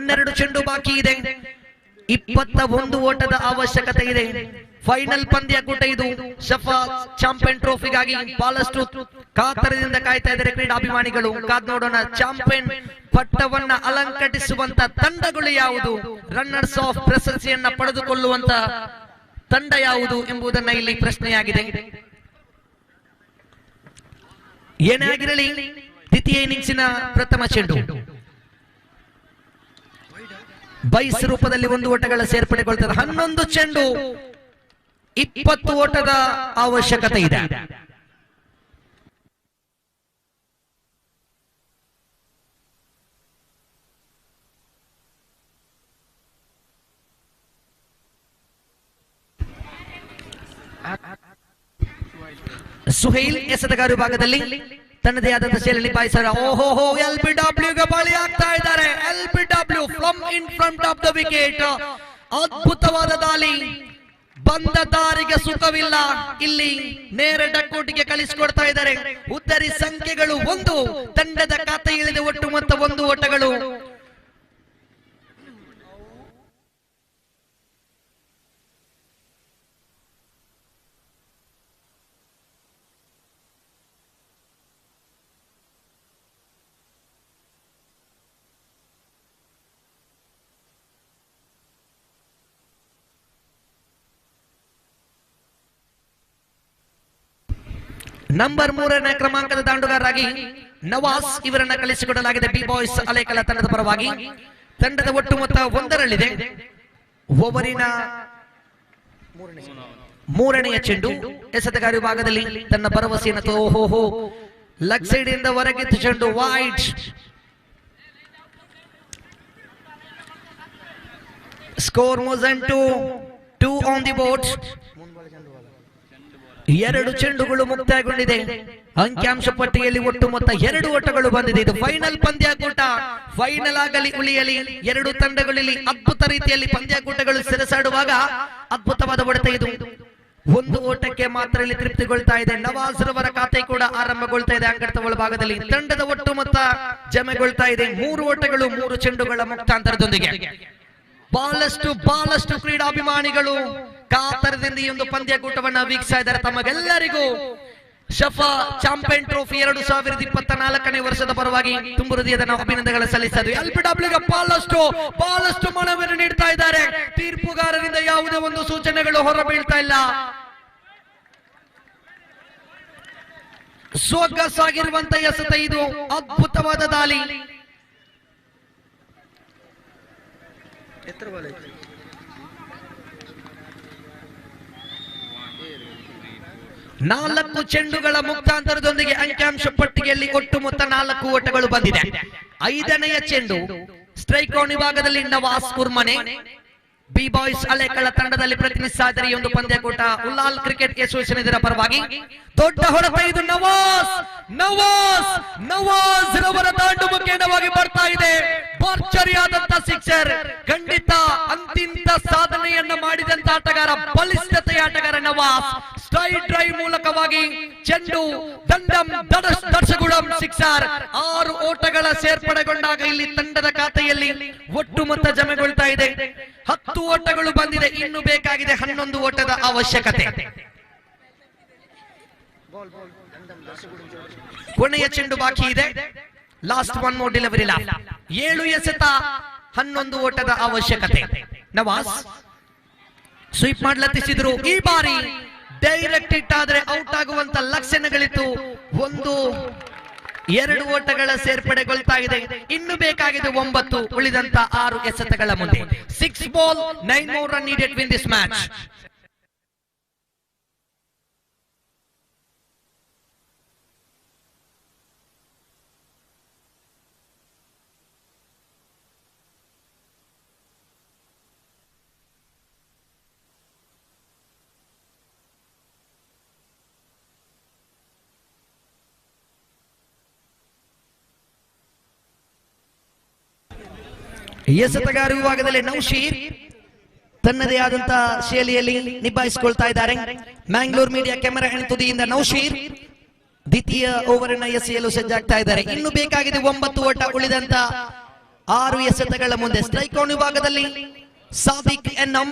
12 ಚೆಂಡು ಬಾಕಿ ಇದೆ. 21 ಓಟದ ಅವಶ್ಯಕತೆ ಇದೆ. ಫೈನಲ್ ಪಂದ್ಯಕೂಟ ಇದು. ಶಫಾ ಚಾಂಪಿಯನ್ ಟ್ರೋಫಿಗಾಗಿ ಬಹಳಷ್ಟು ಕಾತರದಿಂದ ಕಾಯ್ತಾ ಇದ್ದಾರೆ ಕ್ರೀಡಾಭಿಮಾನಿಗಳು. ಕಾದ್ ನೋಡೋಣ, ಚಾಂಪಿಯನ್ ಪಟ್ಟವನ್ನ ಅಲಂಕರಿಸುವಂತ ತಂಡಗಳು ಯಾವುದು, ರನ್ನರ್ಸ್ ಆಫ್ ಪ್ರಶಸ್ತಿಯನ್ನ ಪಡೆದುಕೊಳ್ಳುವಂತ ತಂಡ ಯಾವುದು ಎಂಬುದನ್ನ ಇಲ್ಲಿ ಪ್ರಶ್ನೆಯಾಗಿದೆ. ಏನೇ ಆಗಿರಲಿ, ದ್ವಿತೀಯ ಇನ್ನಿಂಗ್ಸಿನ ಪ್ರಥಮ ಚೆಂಡು ಬೈಸ್ ರೂಪದಲ್ಲಿ 1 ಓಟಗಳ ಸೇರ್ಪಡೆಗೊಳ್ತಾರೆ. 11 ಚೆಂಡು 20 ಓಟದ ಅವಶ್ಯಕತೆ ಇದೆ. ಸುಹೈಲ್ ಎಸೆತಗಾರ ವಿಭಾಗದಲ್ಲಿ ತನ್ನದೇ ಆದಂತಹ ಶೈಲಿ ನಿಭಾಯಿಸಿದ. ಓಹೋ, LBW ಗೆ ಬಳಿ ಆಗ್ತಾ ಇದ್ದಾರೆ. LBW from in front of the wicket. ಅದ್ಭುತವಾದ ದಾಳಿ. ಬಂದ ದಾರಿಗೆ ಸುಖವಿಲ್ಲ. ಇಲ್ಲಿ ನೇರ ಡಕ್ಕೋಟಿಗೆ ಕಳಿಸಿಕೊಡ್ತಾ ಇದ್ದಾರೆ. ಉತ್ತರಿ ಸಂಖ್ಯೆಗಳು 1. ತಂಡದ ಖಾತೆ ಇಳಿದ ಒಟ್ಟು ಮೊತ್ತ 1 ಓಟಗಳು. ನಂಬರ್ 3ನೇ ಕ್ರಮಾಂಕದ ದಾಂಡುಗಾರರಾಗಿ ನವಾಜ್ ಇವರನ್ನ ಕಳಿಸಿಕೊಡಲಾಗಿದೆ ಬಿ ಬಾಯ್ಸ್ ಅಲೆಕಲ ತಂಡದ ಪರವಾಗಿ. ತಂಡದ ಒಟ್ಟು ಮೊತ್ತ 1ರಲ್ಲಿದೆ. ಓವರಿನ 3ನೆಯ ಚೆಂಡು ಎಸೆತಗಾರ ವಿಭಾಗದಲ್ಲಿ ತನ್ನ ಭರವಸೆಯನ್ನು ಓಹೋ ಲೆಗ್ ಸೈಡ್ ಇಂದ ಹೊರಗಿದ್ದ ಚೆಂಡು wide. Score moves to 2 on the board. 2 ಚೆಂಡುಗಳು ಮುಕ್ತಾಯಗೊಂಡಿದೆ. ಅಂಕಿಅಂಶ ಪಟ್ಟಿಯಲ್ಲಿ ಒಟ್ಟು ಮೊತ್ತ 2 ಓಟಗಳು ಬಂದಿದೆ. ಇದು ಫೈನಲ್ ಪಂದ್ಯಾಕೂಟ. ಫೈನಲ್ ಆಗಲಿ ಉಳಿಯಲಿ, 2 ತಂಡಗಳಲ್ಲಿ ಅದ್ಭುತ ರೀತಿಯಲ್ಲಿ ಪಂದ್ಯಾಕೂಟಗಳು ಸೆಣಸಾಡುವಾಗ ಅದ್ಭುತವಾದ ಹೊಡೆತ ಇದು. 1 ಓಟಕ್ಕೆ ಮಾತ್ರ ಇಲ್ಲಿ ತೃಪ್ತಿಗೊಳ್ತಾ ಇದೆ. ನವಾಜ್ ರವರ ಖಾತೆ ಕೂಡ ಆರಂಭಗೊಳ್ತಾ ಇದೆ ಅಂಕಣದ ಒಳಭಾಗದಲ್ಲಿ. ತಂಡದ ಒಟ್ಟು ಮೊತ್ತ ಜಮೆಗೊಳ್ತಾ ಇದೆ. 3 ಓಟಗಳು 3 ಚೆಂಡುಗಳ ಮುಕ್ತಾಂತರದೊಂದಿಗೆ. ಬಹಳಷ್ಟು ಕ್ರೀಡಾಭಿಮಾನಿಗಳು ಕಾತರದಿಂದ ಈ ಒಂದು ಪಂದ್ಯಕೂಟವನ್ನ ವೀಕ್ಷಿಸ್ತಾ ಇದ್ದಾರೆ. ತಮಗೆಲ್ಲರಿಗೂ ಶಫಾ ಚಾಂಪಿಯನ್ ಟ್ರೋಫಿ 2024ನೇ ವರ್ಷದ ಪರವಾಗಿ ತುಂಬು ಹೃದಯದ ನಾವು ಅಭಿನಂದನೆಗಳನ್ನು ಸಲ್ಲಿಸ್ತಾ ಇದ್ದೀವಿ. LBW ಗೆ ಬಹಳಷ್ಟು ಮನವಿಯನ್ನು ನೀಡ್ತಾ ಇದ್ದಾರೆ. ತೀರ್ಪುಗಾರರಿಂದ ಯಾವುದೇ ಒಂದು ಸೂಚನೆಗಳು ಹೊರಬೀಳ್ತಾ ಇಲ್ಲ. ಸೊಗಸಾಗಿರುವಂತಹ ಎಸೆತ ಇದು. ಅದ್ಭುತವಾದ ದಾಳಿ. 4 ಚೆಂಡುಗಳ ಮುಕ್ತಾಂತರದೊಂದಿಗೆ ಅಂಕಿಅಂಶ ಪಟ್ಟಿಗೆಯಲ್ಲಿ ಒಟ್ಟು ಮೊತ್ತ 4 ಓಟಗಳು ಬಂದಿದೆ. 5ನೆಯ ಚೆಂಡು ಸ್ಟ್ರೈಕ್ ಔಟ್ ವಿಭಾಗದಲ್ಲಿ ನವಾಜ್ ಉರ್ಮನೆ ಬಿ ಬಾಯ್ಸ್ ಅಲೆಕಳ ತಂಡದಲ್ಲಿ ಪ್ರತಿನಿಧಿಸ್ತಾ ಇದ್ದಾರೆ ಈ ಒಂದು ಪಂದ್ಯಕೂಟ. ಉಲ್ಲಾಲ್ ಕ್ರಿಕೆಟ್ ಅಸೋಸಿಯೇಷನ್ ಇದರ ಪರವಾಗಿ ದೊಡ್ಡ ಹೊಡೆತ ಇದು. ನವಾಜ್ ರವರ ದಾಂಡು ಮುಖೇನವಾಗಿ ಬರ್ತಾ ಇದೆ. ಭರ್ಜರಿಯಾದಂತ ಸಿಕ್ಸರ್. ಖಂಡಿತ ಅಂತಿಂತ ಸಾಧನೆಯನ್ನ ಮಾಡಿದಂತ ಆಟಗಾರ, ಬಲಿಷ್ಠತೆಯ ಆಟಗಾರ ನವಾಜ್. ಸ್ಟ್ರೈಟ್ ಡ್ರೈವ್ ಮೂಲಕವಾಗಿ ಚೆಂಡು ದಂಡಂ ದರ್ಶಗುಡಂ ಸಿಕ್ಸರ್. 6 ಓಟಗಳ ಸೇರ್ಪಡೆಗೊಂಡಾಗ ಇಲ್ಲಿ ತಂಡದ ಖಾತೆಯಲ್ಲಿ ಒಟ್ಟು ಮೊತ್ತ ಜಮೆಗೊಳ್ತಾ ಇದೆ. 10 ಓಟಗಳು ಬಂದಿದೆ. ಇನ್ನು ಬೇಕಾಗಿದೆ 11 ಓಟದ ಅವಶ್ಯಕತೆ. ಕೊನೆಯ ಚೆಂಡು ಬಾಕಿ ಇದೆ. Last 1 more delivery laugh. 7 ಎಸೆತ 11 ಓಟದ ಅವಶ್ಯಕತೆ. ನವಾಜ್ ಸ್ವೀಪ್ ಮಾಡ್ಲತ್ತಿಸಿದ್ರು. ಈ ಬಾರಿ ಡೈರೆಕ್ಟ್ ಹಿಟ್ ಆದ್ರೆ ಔಟ್ ಆಗುವಂತ ಲಕ್ಷಣಗಳಿತ್ತು. 1-2 ಓಟಗಳ ಸೇರ್ಪಡೆಗೊಳ್ತಾ ಇದೆ. ಇನ್ನು ಬೇಕಾಗಿದೆ 9 ಉಳಿದಂತ 6 ಎಸೆತಗಳ ಮುಂದೆ. 6 ball 9 more run needed win this match. ಎಸೆತಗಾರ ವಿಭಾಗದಲ್ಲಿ ನೌಶೀರ್ ತನ್ನದೇ ಆದಂತಹ ಶೈಲಿಯಲ್ಲಿ ನಿಭಾಯಿಸಿಕೊಳ್ತಾ ಇದ್ದಾರೆ. ಮ್ಯಾಂಗ್ಳೂರ್ ಮೀಡಿಯಾ ಕ್ಯಾಮೆರಾ ತುದಿಯಿಂದ ನೌಶೀರ್ ದ್ವಿತೀಯ ಓವರಿನ ಎಸೆಯಲು ಸಜ್ಜಾಗ್ತಾ ಇದ್ದಾರೆ. ಇನ್ನು ಬೇಕಾಗಿದೆ 9 ಓಟ ಉಳಿದಂತ 6 ಎಸೆತಗಳ ಮುಂದೆ. ಸ್ಟ್ರೈಕ್ ಔಟ್ ವಿಭಾಗದಲ್ಲಿ ಸಾದಿಕ್ ಎನ್ಎಂ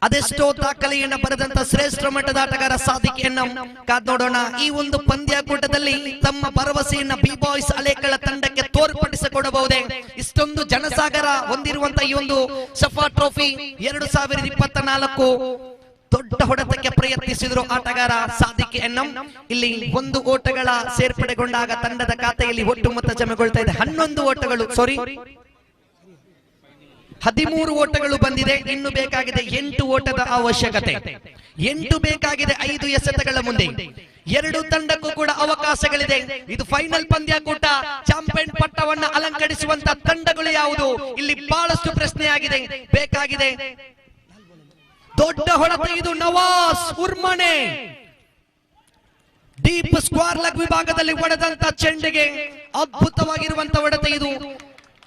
ಅದೆಷ್ಟೋ ದಾಖಲೆಯನ್ನು ಬರೆದಂತ ಶ್ರೇಷ್ಠ ಮಟ್ಟದ ಆಟಗಾರ ಸಾದಿಕ್ ಎನ್ಎಂ. ಕಾದ್ ನೋಡೋಣ ಈ ಒಂದು ಪಂದ್ಯಾಕೂಟದಲ್ಲಿ ತಮ್ಮ ಭರವಸೆಯನ್ನ ಬಿ ಬಾಯ್ಸ್ ಅಲೆಕಳ ತಂಡಕ್ಕೆ ತೋರ್ಪಡಿಸಿಕೊಡಬಹುದೇ? ಇಷ್ಟೊಂದು ಜನಸಾಗರ ಹೊಂದಿರುವಂತ ಈ ಒಂದು ಸಫಾ ಟ್ರೋಫಿ 2024 ದೊಡ್ಡ ಹೊಡೆತಕ್ಕೆ ಪ್ರಯತ್ನಿಸಿದ್ರು ಆಟಗಾರ ಸಾದಿಕ್ ಎನ್ಎಂ. ಇಲ್ಲಿ 1 ಓಟಗಳ ಸೇರ್ಪಡೆಗೊಂಡಾಗ ತಂಡದ ಖಾತೆಯಲ್ಲಿ ಒಟ್ಟು ಮೊತ್ತ ಜಮೆಗೊಳ್ತಾ ಇದೆ. 11 ಓಟಗಳು 13 ಓಟಗಳು ಬಂದಿದೆ. ಇನ್ನು ಬೇಕಾಗಿದೆ 8 ಓಟದ ಅವಶ್ಯಕತೆ. 8 ಬೇಕಾಗಿದೆ 5 ಎಸೆತಗಳ ಮುಂದೆ. 2 ತಂಡಕ್ಕೂ ಕೂಡ ಅವಕಾಶಗಳಿದೆ. ಇದು ಫೈನಲ್ ಪಂದ್ಯಾಕೂಟ. ಚಾಂಪಿಯನ್ ಪಟ್ಟವನ್ನ ಅಲಂಕರಿಸುವಂತ ತಂಡಗಳು ಯಾವುದು? ಇಲ್ಲಿ ಬಹಳಷ್ಟು ಪ್ರಶ್ನೆಯಾಗಿದೆ. ಬೇಕಾಗಿದೆ ದೊಡ್ಡ ಹೊಡೆತ. ಇದು ನವಾಸ್ ಉರ್ಮನೆ ಡೀಪ್ ಸ್ಕ್ವೇರ್ ಲೆಗ್ ವಿಭಾಗದಲ್ಲಿ ಹೊಡೆದಂತ ಚೆಂಡಿಗೆ ಅದ್ಭುತವಾಗಿರುವಂತ ಹೊಡೆತ. ಇದು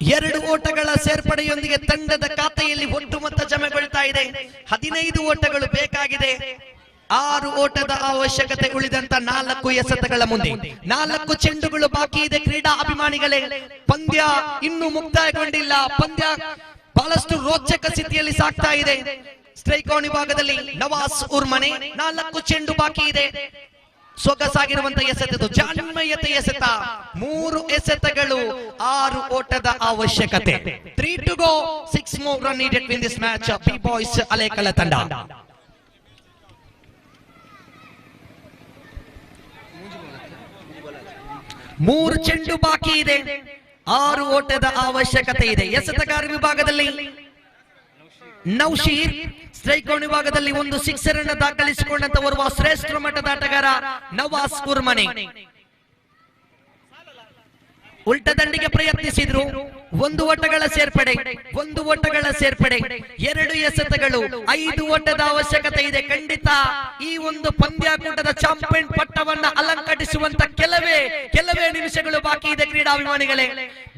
2 ಓಟಗಳ ಸೇರ್ಪಡೆಯೊಂದಿಗೆ ತಂಡದ ಖಾತೆಯಲ್ಲಿ ಒಟ್ಟು ಮೊತ್ತ ಜಮೆಗೊಳ್ತಾ ಇದೆ. 15 ಓಟಗಳು ಬೇಕಾಗಿದೆ. 6 ಓಟದ ಅವಶ್ಯಕತೆ ಉಳಿದಂತ 4 ಎಸೆತಗಳ ಮುಂದೆ. 4 ಚೆಂಡುಗಳು ಬಾಕಿ ಇದೆ. ಕ್ರೀಡಾ ಅಭಿಮಾನಿಗಳೇ, ಪಂದ್ಯ ಇನ್ನೂ ಮುಕ್ತಾಯಗೊಂಡಿಲ್ಲ. ಪಂದ್ಯ ಬಹಳಷ್ಟು ರೋಚಕ ಸ್ಥಿತಿಯಲ್ಲಿ ಸಾಗ್ತಾ ಇದೆ. ಸ್ಟ್ರೈಕ್ ಔಟ್ ವಿಭಾಗದಲ್ಲಿ ನವಾಸ್ ಉರ್ಮನೆ 4 ಚೆಂಡು ಬಾಕಿ ಇದೆ. ಸೊಗಸಾಗಿರುವಂತ ಎಸೆತ, ಜಾಣ್ಮಯತೆ ಎಸೆತ. 3 ಎಸೆತಗಳು 6 ಓಟದ ಅವಶ್ಯಕತೆ. 3 to go, 6 more run needed in this match. B boys ಅಲೆಕಳ ತಂಡ 3 ಚೆಂಡು ಬಾಕಿ ಇದೆ. 6 ಓಟದ ಅವಶ್ಯಕತೆ ಇದೆ. ಎಸೆತಗಾರ ವಿಭಾಗದಲ್ಲಿ ನೌಶೀರ್, ಸ್ಟ್ರೈಕ್ ಔಟ್ ವಿಭಾಗದಲ್ಲಿ 1 ಸಿಕ್ಸರ್ ಅನ್ನು ದಾಖಲಿಸಿಕೊಂಡಂತ ಓರ್ವ ಶ್ರೇಷ್ಠ ಮಟ್ಟದ ಆಟಗಾರ ನವಾಸ್ ಉರ್ಮನೆ. ಉಲ್ಟ ದಂಡಿಗೆ ಪ್ರಯತ್ನಿಸಿದ್ರು. 1 ಓಟಗಳ ಸೇರ್ಪಡೆ, 1 ಓಟಗಳ ಸೇರ್ಪಡೆ, 2 ಎಸೆತಗಳು, 5 ಓಟದ ಅವಶ್ಯಕತೆ ಇದೆ. ಖಂಡಿತ ಈ ಒಂದು ಪಂದ್ಯಾಕೂಟದ ಚಾಂಪಿಯನ್ ಪಟ್ಟವನ್ನ ಅಲಂಕರಿಸುವಂತ ಕೆಲವೇ ನಿಮಿಷಗಳು ಬಾಕಿ ಇದೆ. ಕ್ರೀಡಾಭಿಮಾನಿಗಳೇ,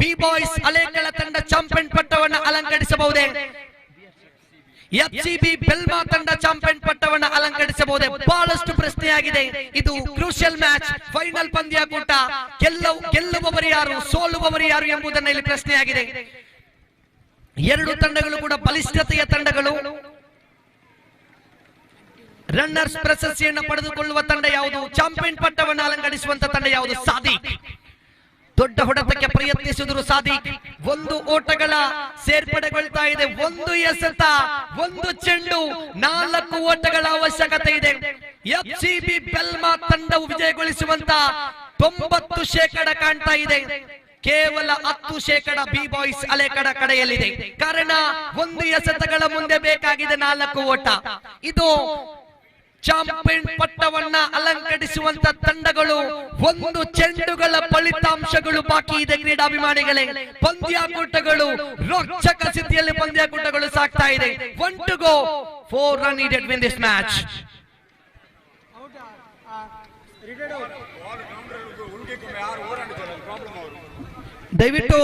ಬಿ ಬಾಯ್ಸ್ ಅಲೆಕಳ ತಂಡ ಚಾಂಪಿಯನ್ ಪಟ್ಟವನ್ನ ಅಲಂಕರಿಸಬಹುದೇ? ಎಫ್ಸಿಬಿ ಬೆಲ್ಮಾ ತಂಡ ಚಾಂಪಿಯನ್ ಪಟ್ಟವನ್ನ ಅಲಂಕರಿಸಬಹುದೇ? ಬಹಳಷ್ಟು ಪ್ರಶ್ನೆಯಾಗಿದೆ. ಇದು ಕ್ರೂಷಿಯಲ್ ಮ್ಯಾಚ್, ಫೈನಲ್ ಪಂದ್ಯಾಕೂಟ. ಗೆಲ್ಲುವವರು ಯಾರು, ಸೋಲುವವರು ಯಾರು ಎಂಬುದನ್ನು ಇಲ್ಲಿ ಪ್ರಶ್ನೆಯಾಗಿದೆ. 2 ತಂಡಗಳು ಕೂಡ ಬಲಿಷ್ಠತೆಯ ತಂಡಗಳು. ರನ್ನರ್ಸ್ ಪ್ರಶಸ್ತಿಯನ್ನು ಪಡೆದುಕೊಳ್ಳುವ ತಂಡ ಯಾವುದು? ಚಾಂಪಿಯನ್ ಪಟ್ಟವನ್ನು ಅಲಂಕರಿಸುವಂತ ತಂಡ ಯಾವುದು? ಸಾದಿಕ್. ದೊಡ್ಡ ಹೊಡೆತಕ್ಕೆ ಪ್ರಯತ್ನಿಸಿದ್ರು ಸಾದಿಕ್. 1 ಓಟಗಳ ಸೇರ್ಪಡೆಗೊಳ್ತಾ ಇದೆ. 1 ಎಸೆತ, 1 ಚೆಂಡು, 4 ಓಟಗಳ ಅವಶ್ಯಕತೆ ಇದೆ. ಎಫ್ಸಿಬಿ ಬೆಲ್ಮಾ ತಂಡವು ವಿಜಯಗೊಳಿಸುವಂತ 90% ಕಾಣ್ತಾ ಇದೆ. ಕೇವಲ 10% ಬಿ ಬಾಯ್ಸ್ ಅಲೆಕಡ ಕಡೆಯಲ್ಲಿದೆ. ಕಾರಣ 1 ಎಸೆತಗಳ ಮುಂದೆ ಬೇಕಾಗಿದೆ 4 ಓಟ. ಇದು ಚಾಂಪಿಯನ್ ಪಟ್ಟವನ್ನ ಅಲಂಕರಿಸುವಂತ ತಂಡಗಳು. 1 ಚೆಂಡುಗಳ ಫಲಿತಾಂಶಗಳು ಬಾಕಿ ಇದೆ. ಕ್ರೀಡಾಭಿಮಾನಿಗಳೇ, ಪಂದ್ಯಾಕೂಟಗಳು ರೋಚಕ ಸ್ಥಿತಿಯಲ್ಲಿ ಪಂದ್ಯಾಕೂಟಗಳು ಸಾಗ್ತಾ ಇದೆ. 1 to go, 4 run needed win this match. ದಯವಿಟ್ಟು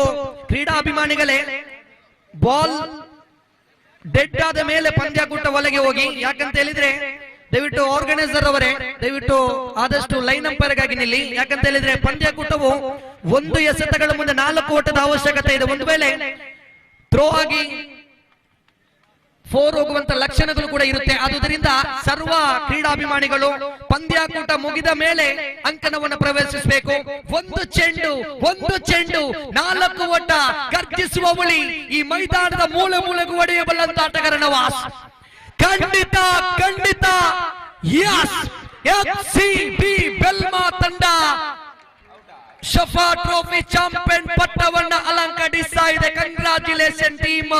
ಕ್ರೀಡಾಭಿಮಾನಿಗಳೇ, ಬಾಲ್ ಡೆಡ್ ಆದ ಮೇಲೆ ಪಂದ್ಯಾಕೂಟ ಒಳಗೆ ಹೋಗಿ. ಯಾಕಂತ ಹೇಳಿದ್ರೆ ದಯವಿಟ್ಟು ಆರ್ಗನೈಸರ್ ಅವರೇ, ದಯವಿಟ್ಟು ಆದಷ್ಟು ಲೈನ್ ಅಂಪೈರ್ ಗಾಗಿ ನಿಲ್ಲಿ. ಯಾಕಂತ ಹೇಳಿದ್ರೆ ಪಂದ್ಯಾಕೂಟವು 1 ಎಸೆತಗಳ ಮುಂದೆ 4 ಓಟದ ಅವಶ್ಯಕತೆ ಇದೆ. ಒಂದು ವೇಳೆ ಥ್ರೋ ಆಗಿ 4 ಹೋಗುವಂತ ಲಕ್ಷಣಗಳು ಕೂಡ ಇರುತ್ತೆ. ಆದುದರಿಂದ ಸರ್ವ ಕ್ರೀಡಾಭಿಮಾನಿಗಳು ಪಂದ್ಯಾಕೂಟ ಮುಗಿದ ಮೇಲೆ ಅಂಕಣವನ್ನು ಪ್ರವೇಶಿಸಬೇಕು. 1 ಚೆಂಡು 4 ಓಟ. ಗರ್ಜಿಸುವ ಉಳಿ ಈ ಮೈದಾನದ ಮೂಲೆಗೂ ಹೊಡೆಯಬಲ್ಲಂತ ಆಟಗಾರ ನವಾಸ್. ಖಂಡಿತ ಯಸ್, ಎಫ್ಸಿಬಿ ಬೆಲ್ಮಾ ತಂಡ ಸಫಾ ಟ್ರೋಫಿ ಚಾಂಪಿಯನ್ ಪಟ್ಟವನ್ನ ಅಲಂಕರಿಸ್ತಾ ಇದೆ. Congratulation team.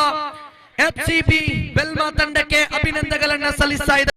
ಎಫ್ಸಿಬಿ ಬೆಲ್ಮಾ ತಂಡಕ್ಕೆ ಅಭಿನಂದನೆಗಳನ್ನ ಸಲ್ಲಿಸ್ತಾ ಇದೆ.